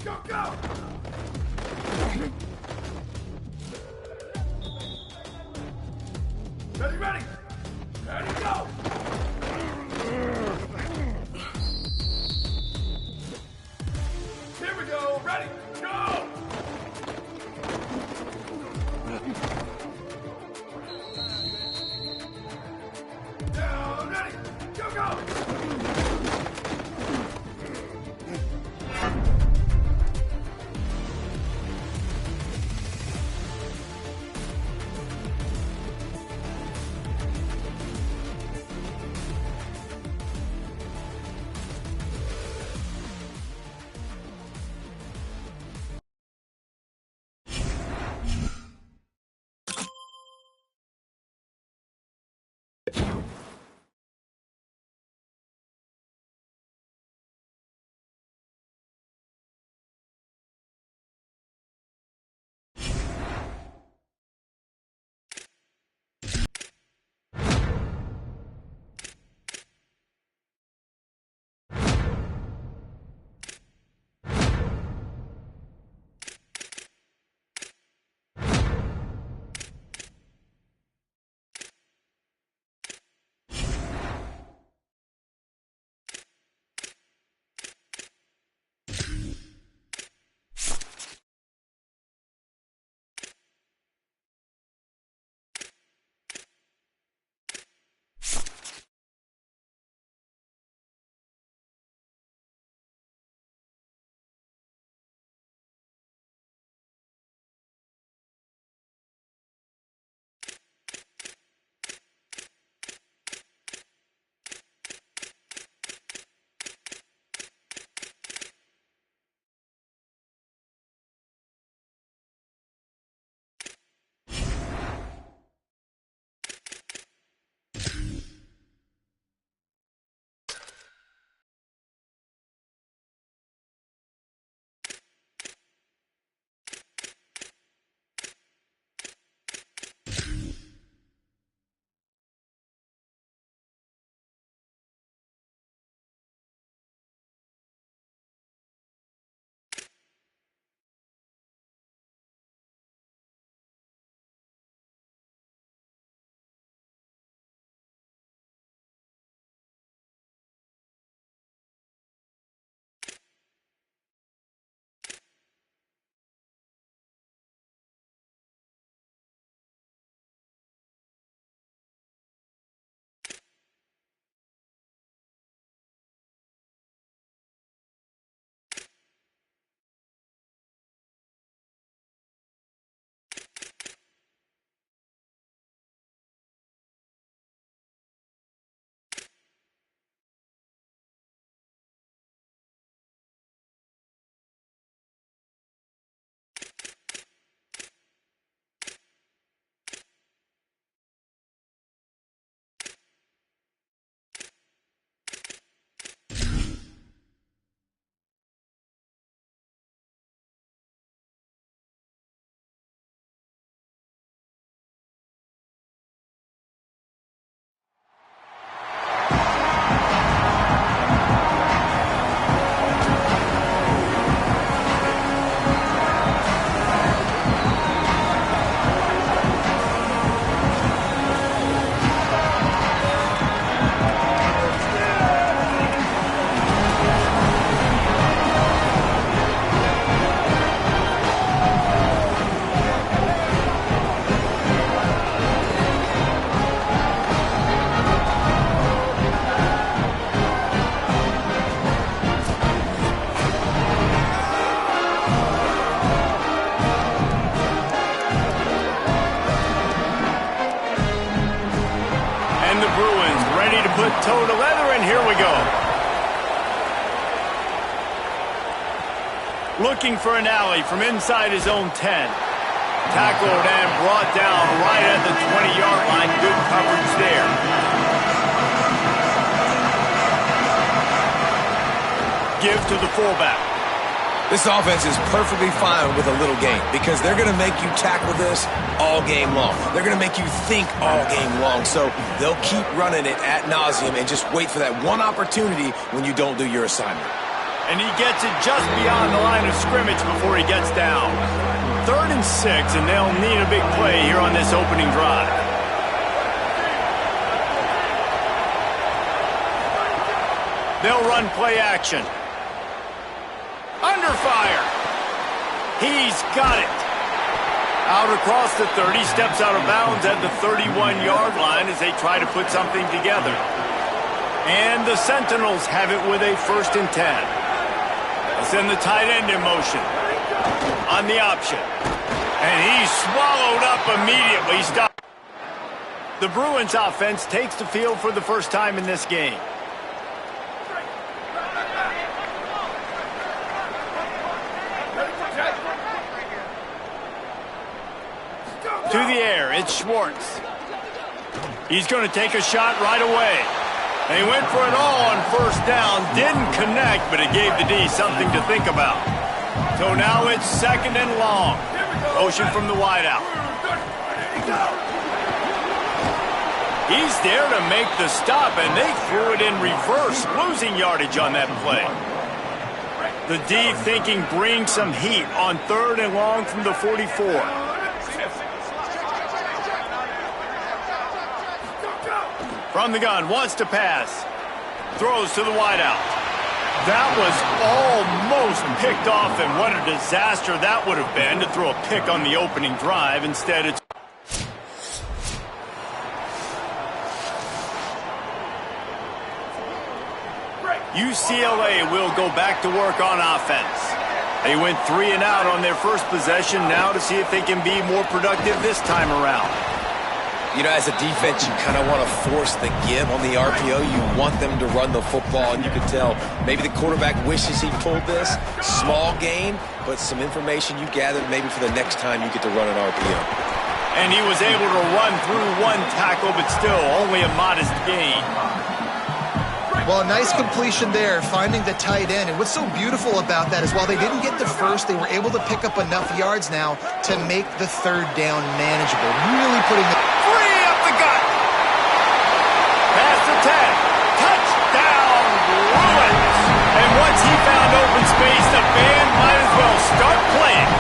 Go, go! Looking for an alley from inside his own 10. Tackled and brought down right at the 20-yard line. Good coverage there. Give to the fullback. This offense is perfectly fine with a little game because they're going to make you tackle this all game long. They're going to make you think all game long. So they'll keep running it ad nauseum and just wait for that one opportunity when you don't do your assignment. And he gets it just beyond the line of scrimmage before he gets down. 3rd and 6, and they'll need a big play here on this opening drive. They'll run play action. Under fire. He's got it. Out across the 30, steps out of bounds at the 31-yard line as they try to put something together. And the Sentinels have it with a 1st and 10. They'll send the tight end in motion. On the option. And he's swallowed up immediately. Stop. The Bruins offense takes the field for the first time in this game. To the air, it's Schwartz. He's going to take a shot right away. They went for it all on 1st down. Didn't connect, but it gave the D something to think about. So now it's 2nd and long. Motion from the wideout. He's there to make the stop, and they threw it in reverse, losing yardage on that play. The D thinking bring some heat on 3rd and long from the 44. From the gun, wants to pass. Throws to the wideout. That was almost picked off, and what a disaster that would have been to throw a pick on the opening drive. Instead, it's... UCLA will go back to work on offense. They went 3 and out on their first possession, now to see if they can be more productive this time around. You know, as a defense, you kind of want to force the give on the RPO. You want them to run the football, and you can tell maybe the quarterback wishes he pulled this. Small gain, but some information you gathered maybe for the next time you get to run an RPO. And he was able to run through 1 tackle, but still only a modest gain. Well, a nice completion there, finding the tight end. And what's so beautiful about that is while they didn't get the first, they were able to pick up enough yards now to make the 3rd down manageable. Really putting the... Free up the gut. Pass the 10. Touchdown, Bruins. And once he found open space, the band might as well start playing.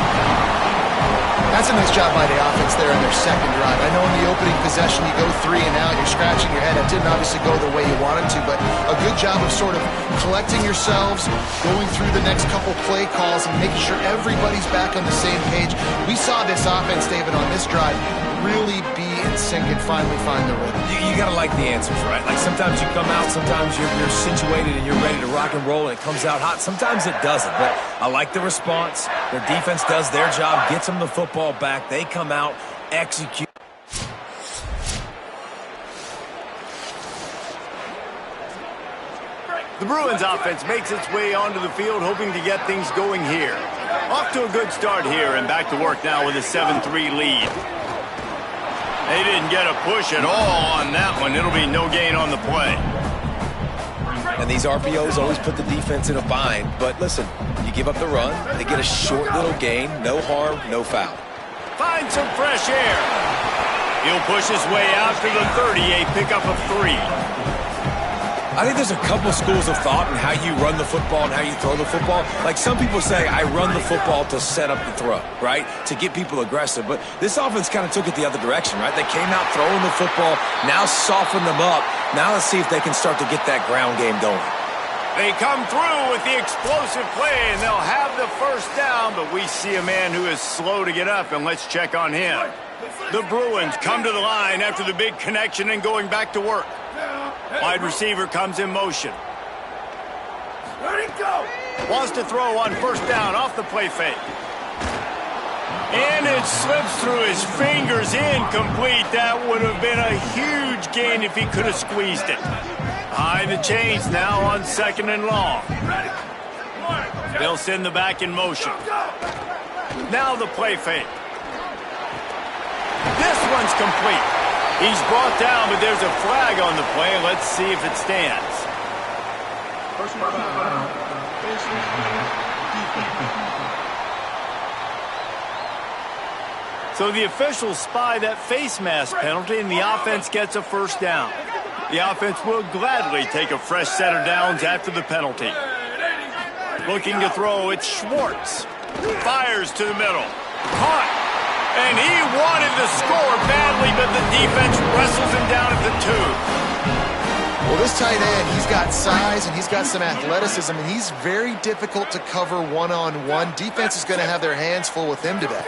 That's a nice job by the offense there in their 2nd drive. I know in the opening possession you go 3 and out, you're scratching your head. It didn't obviously go the way you wanted to, but a good job of sort of collecting yourselves, going through the next couple play calls, and making sure everybody's back on the same page. We saw this offense, David, on this drive really be in sync and finally find the rhythm. You got to like the answers, right? Like sometimes you come out, sometimes you're situated and you're ready to rock and roll and it comes out hot. Sometimes it doesn't, but I like the response. Their defense does their job, gets them the football back. They come out, execute. The Bruins offense makes its way onto the field, hoping to get things going here. Off to a good start here and back to work now with a 7-3 lead. They didn't get a push at all on that one. It'll be no gain on the play. And these RPOs always put the defense in a bind. But listen, you give up the run, they get a short little gain, no harm, no foul. Find some fresh air. He'll push his way out to the 30, a pickup of 3. I think there's a couple schools of thought in how you run the football and how you throw the football. Like some people say, I run the football to set up the throw, right? To get people aggressive. But this offense kind of took it the other direction, right? They came out throwing the football, now soften them up. Now let's see if they can start to get that ground game going. They come through with the explosive play, and they'll have the 1st down, but we see a man who is slow to get up, and let's check on him. The Bruins come to the line after the big connection and going back to work. Wide receiver comes in motion. Let it go. Wants to throw on 1st down off the play fake. And it slips through his fingers, incomplete. That would have been a huge gain if he could have squeezed it. Behind the chains now on 2nd and long. They'll send the back in motion. Now the play fake. This one's complete. He's brought down, but there's a flag on the play. Let's see if it stands. So the officials spy that face mask penalty, and the offense gets a first down. The offense will gladly take a fresh set of downs after the penalty. Looking to throw, it's Schwartz. Fires to the middle. Caught. And he wanted to score badly, but the defense wrestles him down at the 2. Well, this tight end, he's got size and he's got some athleticism, and he's very difficult to cover one-on-one. Defense is going to have their hands full with him today.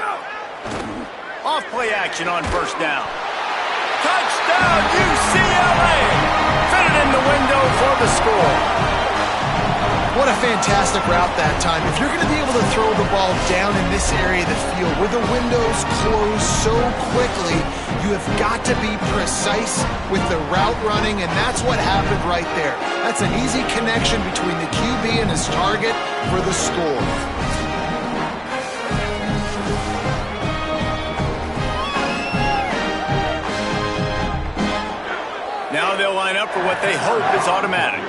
Off play action on first down. Touchdown, UCLA! Fitted in the window for the score. What a fantastic route that time. If you're going to be able to throw the ball down in this area of the field where the windows close so quickly, you have got to be precise with the route running, and that's what happened right there. That's an easy connection between the QB and his target for the score. Now they'll line up for what they hope is automatic.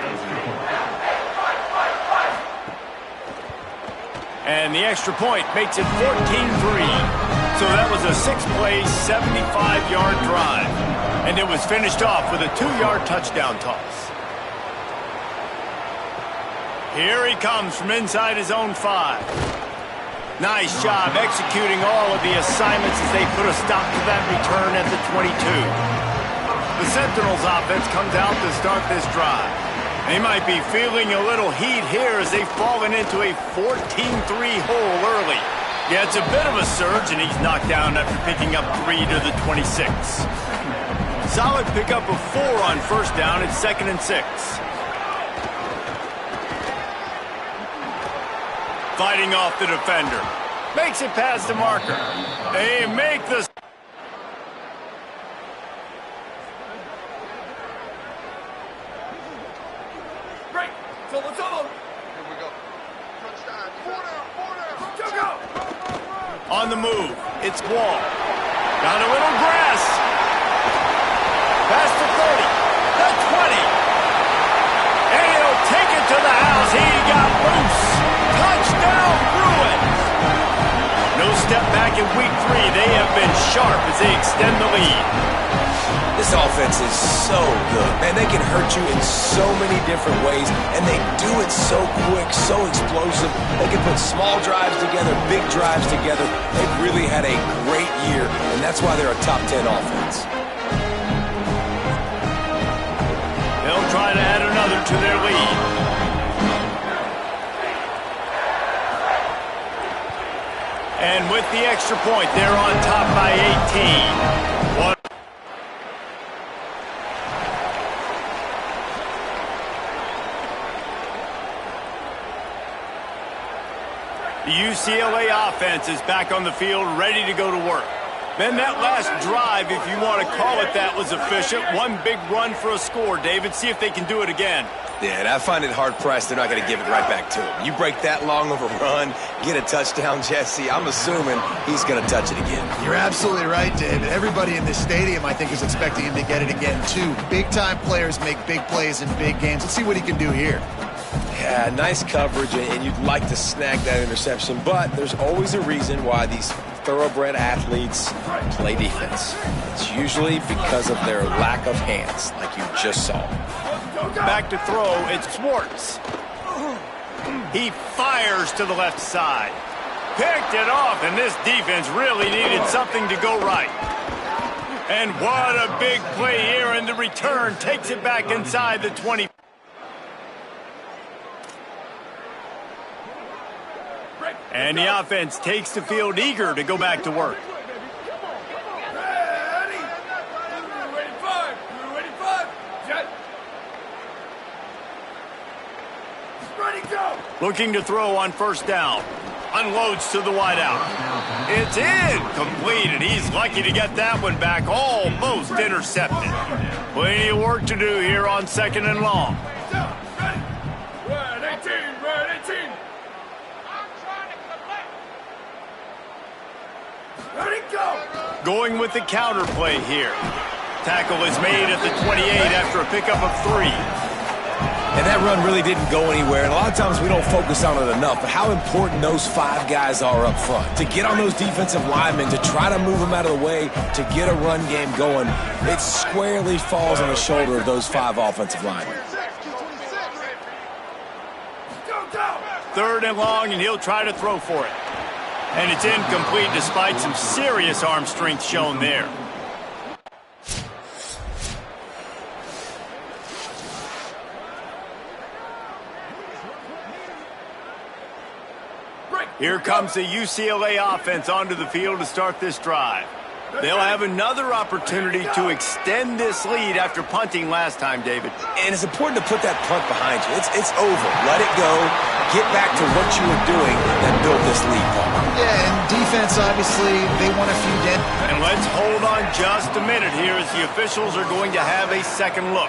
And the extra point makes it 14-3. So that was a 6-play, 75-yard drive. And it was finished off with a 2-yard touchdown toss. Here he comes from inside his own 5. Nice job executing all of the assignments as they put a stop to that return at the 22. The Sentinels offense comes out to start this drive. They might be feeling a little heat here as they've fallen into a 14-3 hole early. Yeah, it's a bit of a surge, and he's knocked down after picking up 3 to the 26. Solid pickup of 4 on first down. It's 2nd and 6. Fighting off the defender. Makes it past the marker. They make the... On the move, it's Wall. Got a little grass. Past the 30, the 20. And he'll take it to the house. He got loose. Touchdown, Bruins. No step back in week 3. They have been sharp as they extend the lead. This offense is so good. Man, they can hurt you in so many different ways, and they do it so quick, so explosive. They can put small drives together, big drives together. They've really had a great year, and that's why they're a top 10 offense. They'll try to add another to their lead. And with the extra point, they're on top by 18. What? The UCLA offense is back on the field, ready to go to work. Then that last drive, if you want to call it that, was efficient. One big run for a score, David. See if they can do it again. Yeah, and I find it hard-pressed they're not going to give it right back to him. You break that long of a run, get a touchdown, Jesse, I'm assuming he's going to touch it again. You're absolutely right, David. Everybody in this stadium, I think, is expecting him to get it again, too. Big-time players make big plays in big games. Let's see what he can do here. Yeah, nice coverage, and you'd like to snag that interception, but there's always a reason why these thoroughbred athletes play defense. It's usually because of their lack of hands, like you just saw. Back to throw, it's Schwartz. He fires to the left side. Picked it off, and this defense really needed something to go right. And what a big play here, and the return takes it back inside the 20. And the offense takes the field eager to go back to work. Looking to throw on first down. Unloads to the wideout. It's incomplete, and he's lucky to get that one back. Almost intercepted. Plenty of work to do here on 2nd and long. Going with the counter play here. Tackle is made at the 28 after a pickup of 3. And that run really didn't go anywhere. And a lot of times we don't focus on it enough, but how important those 5 guys are up front. To get on those defensive linemen, to try to move them out of the way, to get a run game going, it squarely falls on the shoulder of those 5 offensive linemen. 3rd and long, and he'll try to throw for it. And it's incomplete despite some serious arm strength shown there. Here comes the UCLA offense onto the field to start this drive. They'll have another opportunity to extend this lead after punting last time, David. And it's important to put that punt behind you. It's over. Let it go. Get back to what you were doing that built this lead, Paul. Yeah, and defense, obviously, they want a few dead. And let's hold on just a minute here as the officials are going to have a second look.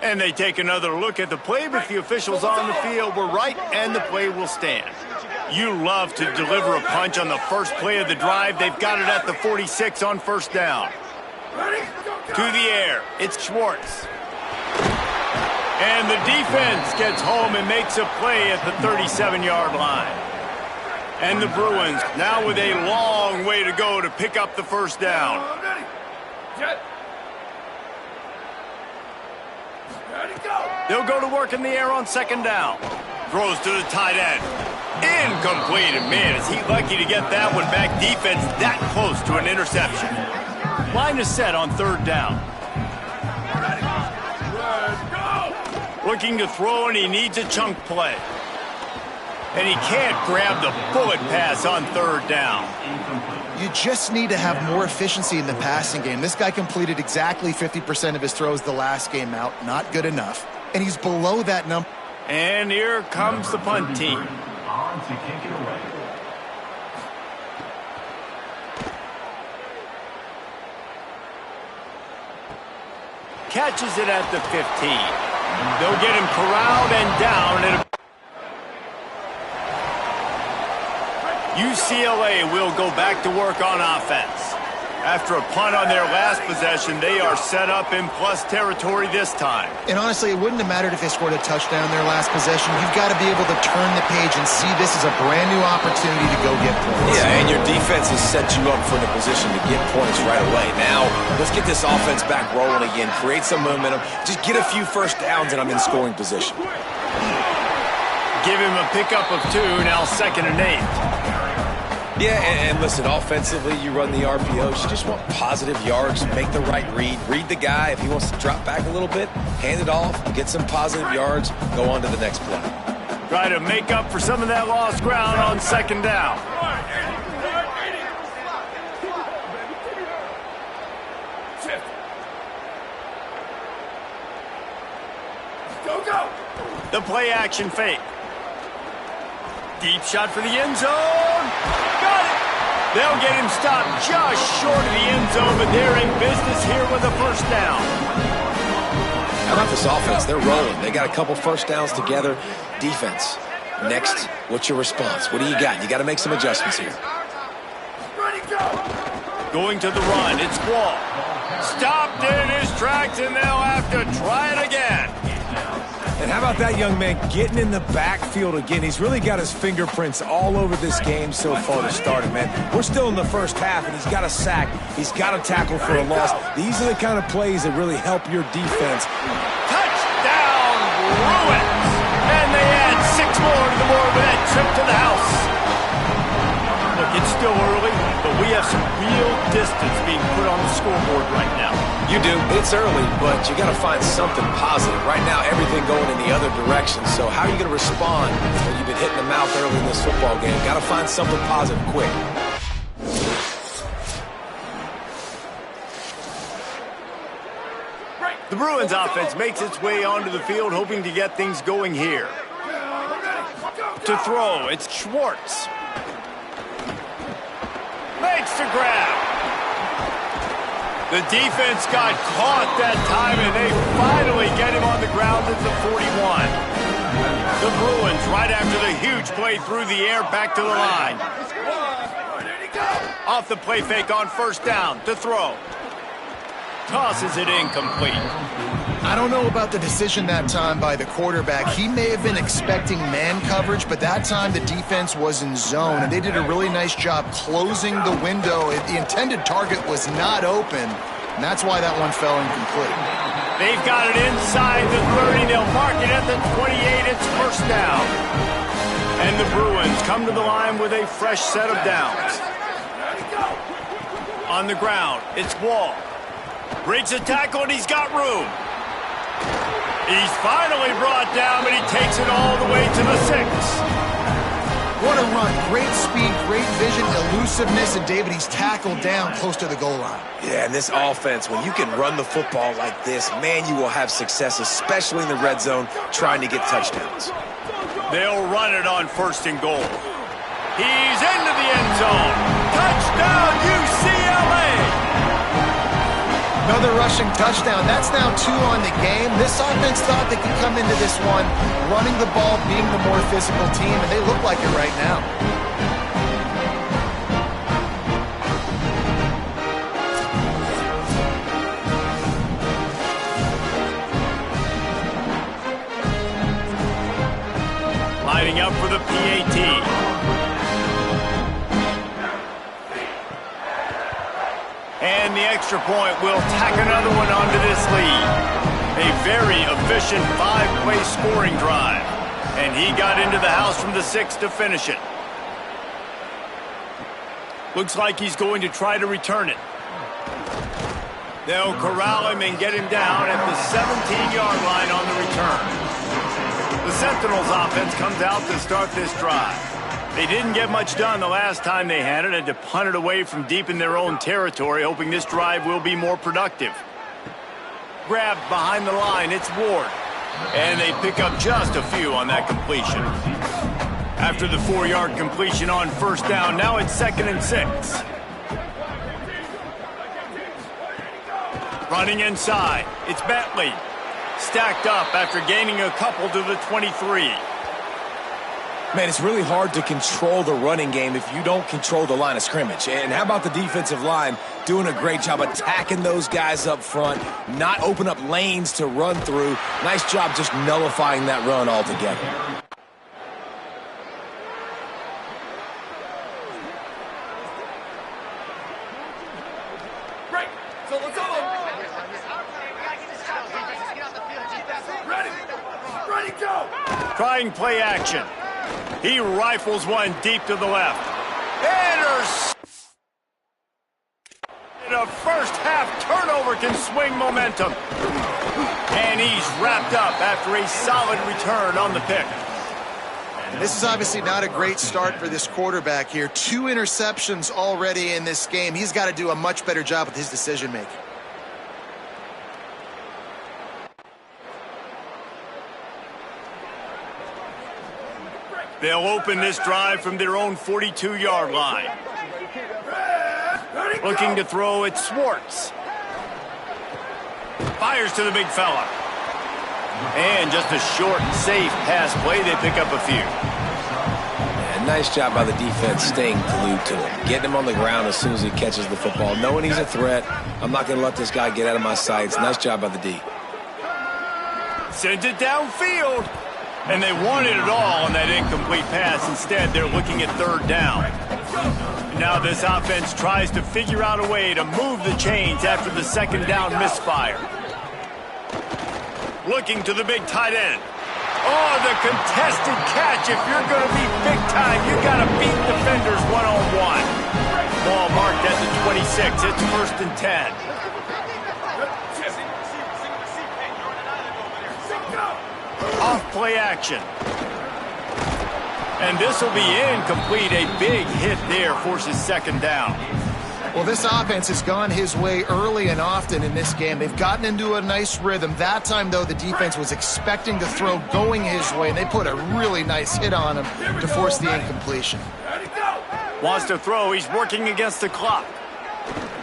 And they take another look at the play, but the officials on the field were right, and the play will stand. You love to deliver a punch on the first play of the drive. They've got it at the 46 on 1st down. To the air, it's Schwartz. And the defense gets home and makes a play at the 37-yard line. And the Bruins now with a long way to go to pick up the 1st down. They'll go to work in the air on 2nd down. Throws to the tight end. Incomplete. And man, is he lucky to get that one back. Defense that close to an interception. Line is set on 3rd down. Looking to throw, and he needs a chunk play. And he can't grab the bullet pass on 3rd down. You just need to have more efficiency in the passing game. This guy completed exactly 50% of his throws the last game out. Not good enough. And he's below that number. And here comes the punt team. Catches it at the 15. They'll get him corralled and down. UCLA will go back to work on offense. After a punt on their last possession, they are set up in plus territory this time. And honestly, it wouldn't have mattered if they scored a touchdown their last possession. You've got to be able to turn the page and see this is a brand new opportunity to go get points. Yeah, and your defense has set you up for the position to get points right away. Now, let's get this offense back rolling again, create some momentum, just get a few 1st downs, and I'm in scoring position. Give him a pickup of 2, now 2nd and 8. Yeah, and listen, offensively, you run the RPOs. You just want positive yards, make the right read the guy. If he wants to drop back a little bit, hand it off, get some positive yards, go on to the next play. Try to make up for some of that lost ground on 2nd down. The play action fake. Deep shot for the end zone. Got it. They'll get him stopped just short of the end zone, but they're in business here with a 1st down. How about this offense? They're rolling. They got a couple 1st downs together. Defense. Next, what's your response? What do you got? You got to make some adjustments here. Going to the run. It's Wall. Stopped in his tracks, and they'll have to try it again. And how about that young man getting in the backfield again? He's really got his fingerprints all over this game so far to start it, man. We're still in the 1st half, and he's got a sack. He's got a tackle for a loss. These are the kind of plays that really help your defense. Touchdown, Bruins! And they add 6 more to the board with that trip to the house. Look, it's still early, but we have some real distance being put on the scoreboard right now. You do. It's early, but you got to find something positive. Right now, everything going in the other direction. So how are you going to respond when you've been hitting the mouth early in this football game? Got to find something positive quick. The Bruins offense makes its way onto the field, hoping to get things going here. To throw, it's Schwartz. Makes the grab. The defense got caught that time, and they finally get him on the ground at the 41. The Bruins, right after the huge play through the air, back to the line. Off the play fake on first down to throw. Tosses it incomplete. I don't know about the decision that time by the quarterback. He may have been expecting man coverage, but that time the defense was in zone, and they did a really nice job closing the window. The intended target was not open, and that's why that one fell incomplete. They've got it inside the 30. They'll mark it at the 28. It's first down. And the Bruins come to the line with a fresh set of downs. On the ground, it's Wall. Breaks a tackle, and he's got room. He's finally brought down, but he takes it all the way to the 6. What a run. Great speed, great vision, elusiveness, and David, he's tackled down close to the goal line. Yeah, and this offense, when you can run the football like this, man, you will have success, especially in the red zone, trying to get touchdowns. They'll run it on first and goal. He's into the end zone. Touchdown, UCLA! Another rushing touchdown. That's now 2 on the game. This offense thought they could come into this one running the ball, being the more physical team, and they look like it right now. Lining up for the PAT. And the extra point will tack another one onto this lead. A very efficient 5-play scoring drive. And he got into the house from the 6 to finish it. Looks like he's going to try to return it. They'll corral him and get him down at the 17-yard line on the return. The Sentinels offense comes out to start this drive. They didn't get much done the last time they had it, had to punt it away from deep in their own territory, hoping this drive will be more productive. Grabbed behind the line, it's Ward. And they pick up just a few on that completion. After the 4-yard completion on first down, now it's 2nd and 6. Running inside, it's Bentley. Stacked up after gaining a couple to the 23. Man, it's really hard to control the running game if you don't control the line of scrimmage. And how about the defensive line doing a great job attacking those guys up front, not open up lanes to run through. Nice job just nullifying that run altogether. Right, so let's go. Ready, go. Trying play action. He rifles one deep to the left. And a first-half turnover can swing momentum. And he's wrapped up after a solid return on the pick. This is obviously not a great start for this quarterback here. 2 interceptions already in this game. He's got to do a much better job with his decision-making. They'll open this drive from their own 42-yard line. Looking to throw at Swartz. Fires to the big fella. And just a short, safe pass play. They pick up a few. Yeah, nice job by the defense staying glued to him. Getting him on the ground as soon as he catches the football. Knowing he's a threat. I'm not going to let this guy get out of my sights. Nice job by the D. Sends it downfield. And they wanted it all on that incomplete pass. Instead, they're looking at 3rd down. Now this offense tries to figure out a way to move the chains after the 2nd down misfire. Looking to the big tight end. Oh, the contested catch. If you're going to be big time, you got to beat defenders one-on-one. Ball marked at the 26. It's 1st and 10. Off play action. And this will be incomplete. A big hit there forces 2nd down. Well, this offense has gone his way early and often in this game. They've gotten into a nice rhythm. That time, though, the defense was expecting to throw going his way, and they put a really nice hit on him to force the incompletion. Wants to throw. He's working against the clock.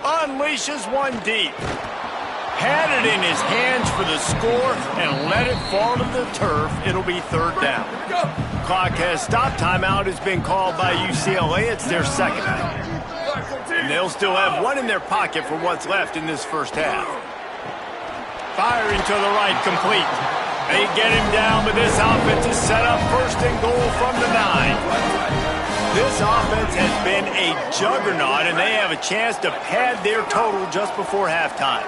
unleashes one deep. Had it in his hands for the score and let it fall to the turf. It'll be third down. Clock has stopped. Timeout has been called by UCLA. It's their second. And they'll still have one in their pocket for what's left in this first half. Firing to the right, complete. They get him down, but this offense is set up first and goal from the 9. This offense has been a juggernaut, and they have a chance to pad their total just before halftime.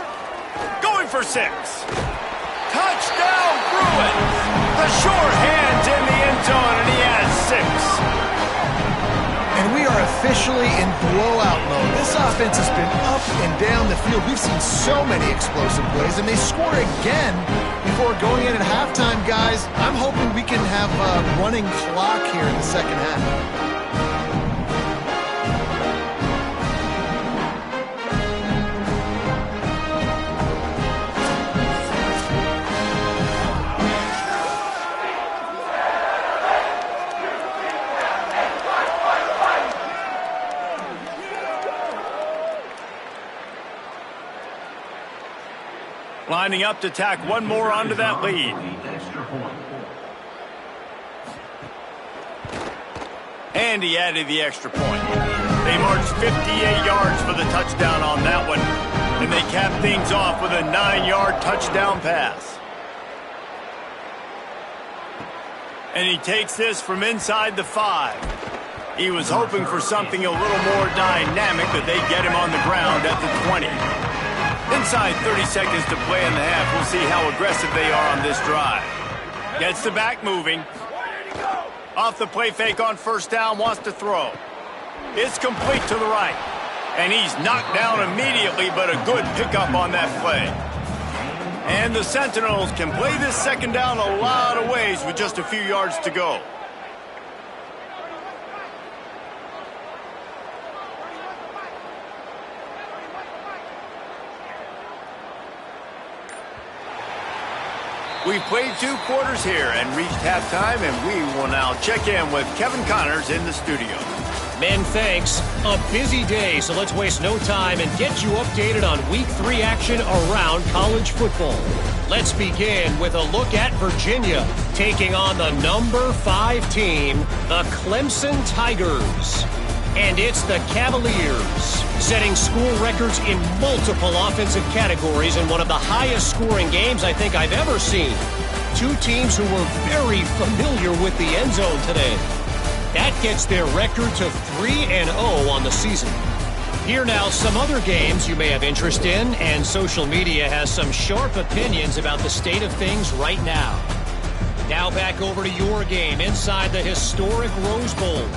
Going for 6. Touchdown, Bruins! The short hands in the end zone, and he has 6. And we are officially in blowout mode. This offense has been up and down the field. We've seen so many explosive plays, and they score again before going in at halftime, guys. I'm hoping we can have a running clock here in the second half. Lining up to tack one more onto that lead. And he added the extra point. They marched 58 yards for the touchdown on that one. And they cap things off with a 9-yard touchdown pass. And he takes this from inside the 5. He was hoping for something a little more dynamic, but they get him on the ground at the 20. Inside 30 seconds to play in the half. We'll see how aggressive they are on this drive. Gets the back moving. Off the play fake on first down, wants to throw. It's complete to the right. And he's knocked down immediately, but a good pickup on that play. And the Sentinels can play this second down a lot of ways with just a few yards to go. We've played 2 quarters here and reached halftime, and we will now check in with Kevin Connors in the studio. Men, thanks. A busy day, so let's waste no time and get you updated on Week 3 action around college football. Let's begin with a look at Virginia taking on the number 5 team, the Clemson Tigers. And it's the Cavaliers, setting school records in multiple offensive categories in one of the highest scoring games I think I've ever seen. 2 teams who were very familiar with the end zone today. That gets their record to 3-0 on the season. Here now, some other games you may have interest in, and social media has some sharp opinions about the state of things right now. Now back over to your game inside the historic Rose Bowl.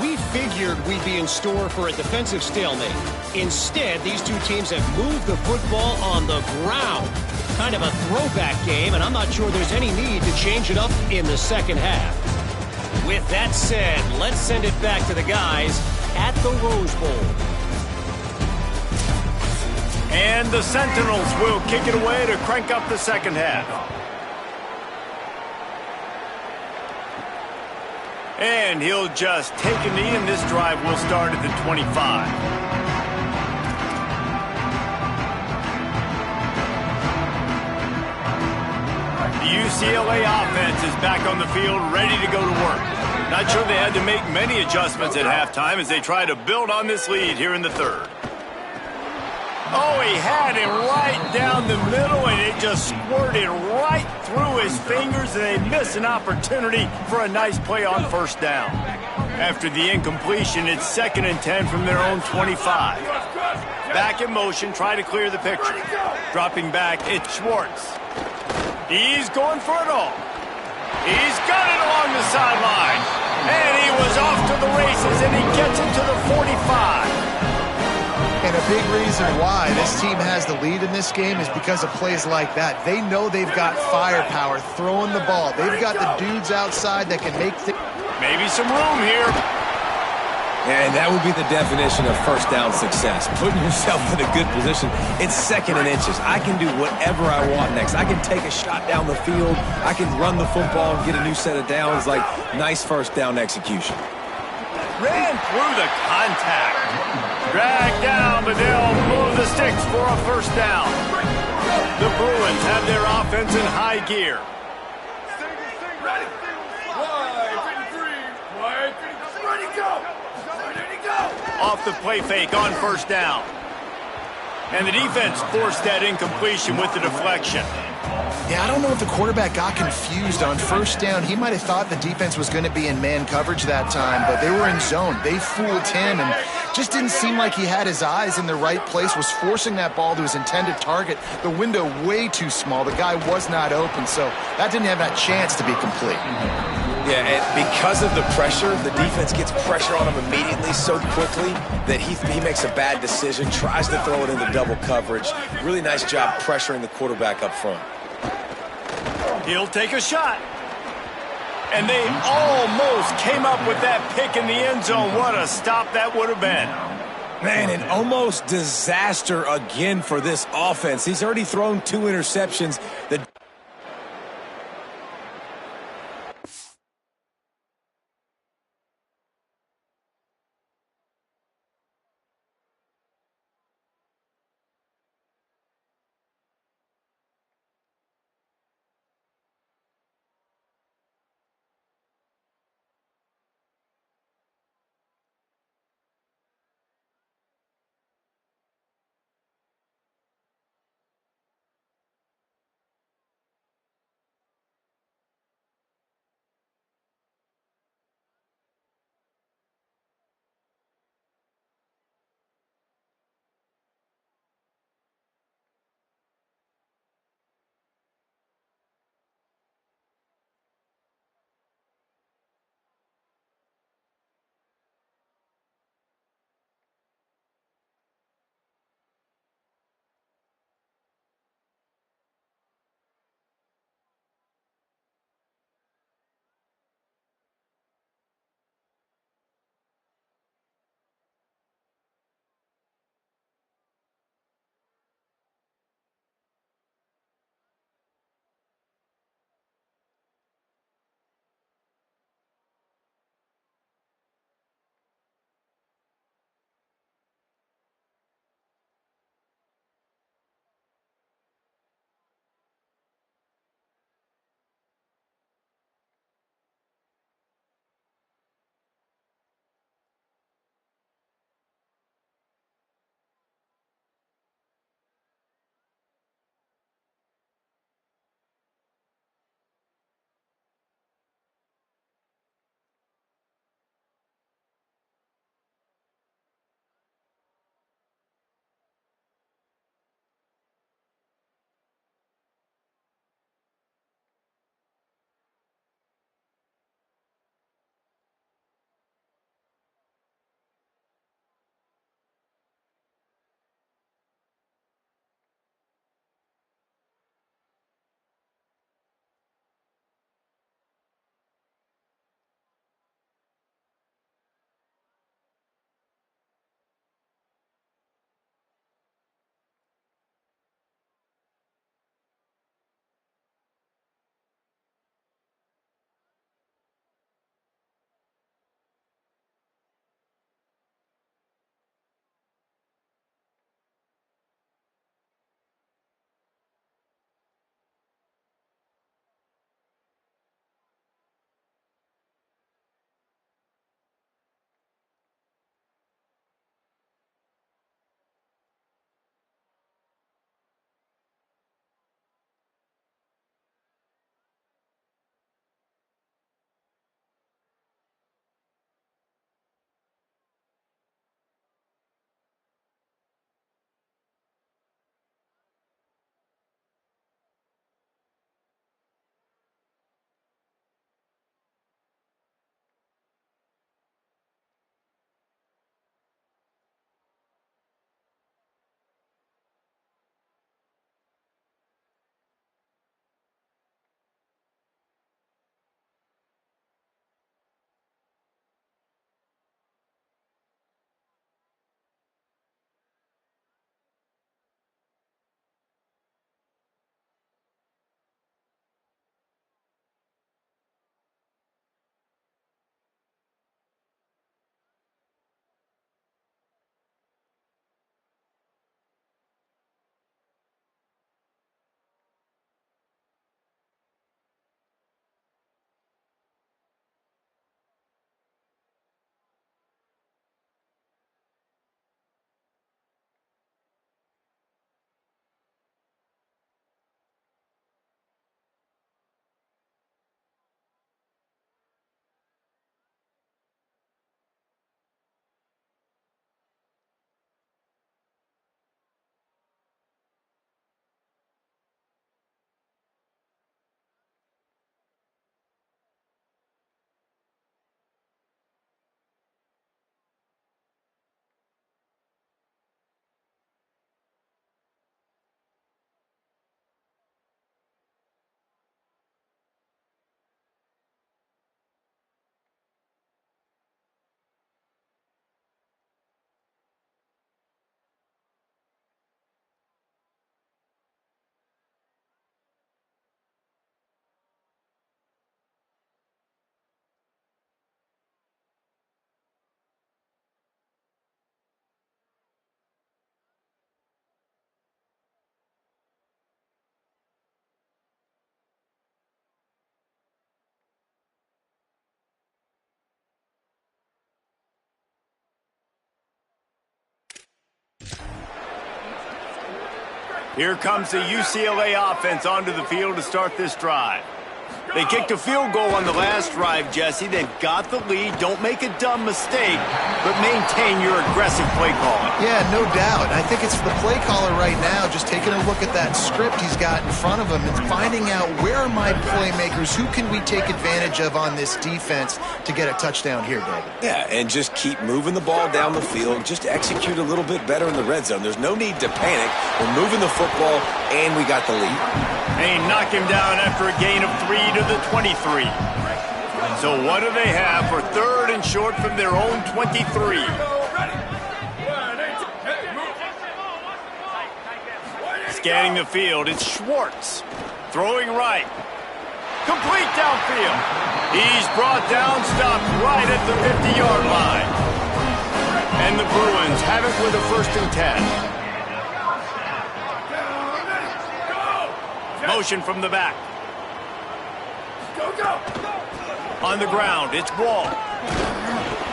We figured we'd be in store for a defensive stalemate. Instead, these 2 teams have moved the football on the ground. Kind of a throwback game, and I'm not sure there's any need to change it up in the second half. With that said, let's send it back to the guys at the Rose Bowl. And the Sentinels will kick it away to crank up the second half. And he'll just take a knee, and this drive will start at the 25. The UCLA offense is back on the field, ready to go to work. Not sure they had to make many adjustments at halftime as they try to build on this lead here in the third. Oh, he had him right down the middle, and it just squirted right through his fingers, and they missed an opportunity for a nice play on first down. After the incompletion, it's 2nd and 10 from their own 25. Back in motion, try to clear the picture. Dropping back, it's Schwartz. He's going for it all. He's got it along the sideline. And he was off to the races, and he gets it to the 45. And a big reason why this team has the lead in this game is because of plays like that. They know they've got firepower throwing the ball. They've got the dudes outside that can make things. Maybe some room here. And that would be the definition of first down success. Putting yourself in a good position. It's 2nd and inches. I can do whatever I want next. I can take a shot down the field. I can run the football and get a new set of downs. Like, nice first down execution. Ran through the contact. Dragged down, but they'll move the sticks for a first down. The Bruins have their offense in high gear. Off the play fake on first down. And the defense forced that incompletion with the deflection. Yeah, I don't know if the quarterback got confused on first down. He might have thought the defense was going to be in man coverage that time, but they were in zone. They fooled him and just didn't seem like he had his eyes in the right place, was forcing that ball to his intended target. The window way too small. The guy was not open, so that didn't have that chance to be complete. Yeah, and because of the pressure, the defense gets pressure on him immediately so quickly that he makes a bad decision, tries to throw it into double coverage. Really nice job pressuring the quarterback up front. He'll take a shot. And they almost came up with that pick in the end zone. What a stop that would have been. Man, an almost disaster again for this offense. He's already thrown 2 interceptions. The Here comes the UCLA offense onto the field to start this drive. They kicked a field goal on the last drive, Jesse. They've got the lead. Don't make a dumb mistake, but maintain your aggressive play calling. Yeah, no doubt. I think it's the play caller right now just taking a look at that script he's got in front of him and finding out where are my playmakers, who can we take advantage of on this defense to get a touchdown here, David. Yeah, and just keep moving the ball down the field. Just execute a little bit better in the red zone. There's no need to panic. We're moving the football, and we got the lead. They knock him down after a gain of 3 to the 23. So what do they have for 3rd and short from their own 23? Scanning the field, it's Schwartz. Throwing right. Complete downfield. He's brought down, stopped right at the 50-yard line. And the Bruins have it with a 1st and 10. Motion from the back. On the ground, it's Wall.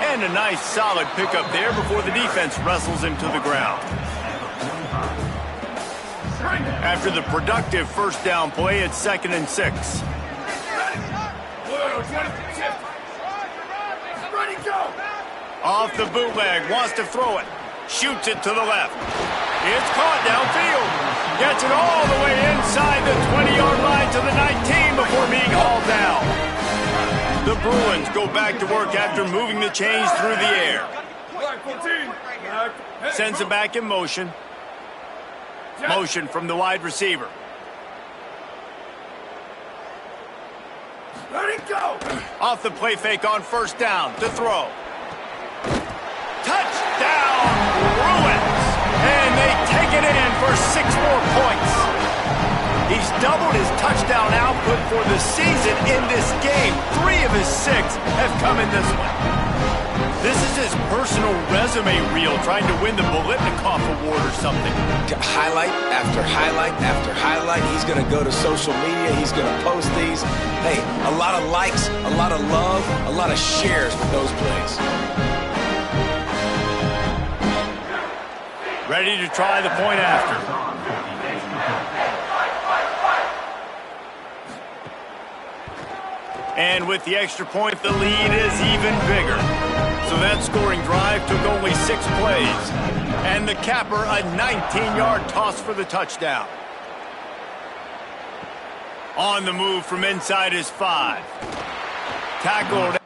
And a nice solid pickup there before the defense wrestles him to the ground. After the productive 1st down play, it's 2nd and 6. Off the bootleg, wants to throw it. Shoots it to the left. It's caught downfield. Gets it all the way inside the 20-yard line to the 19 before being hauled down. The Bruins go back to work after moving the chains through the air. Sends it back in motion. Motion from the wide receiver. Let it go. Off the play fake on 1st down to throw. Touchdown, Bruins. And they take it in for 6 more points. He's doubled his touchdown output for the season in this game. 3 of his 6 have come in this one. This is his personal resume reel, trying to win the Bolitnikoff Award or something. Highlight after highlight after highlight. He's going to go to social media. He's going to post these. Hey, a lot of likes, a lot of love, a lot of shares with those plays. Ready to try the point after. And with the extra point, the lead is even bigger. So that scoring drive took only 6 plays. And the capper, a 19-yard toss for the touchdown. On the move from inside his 5. Tackled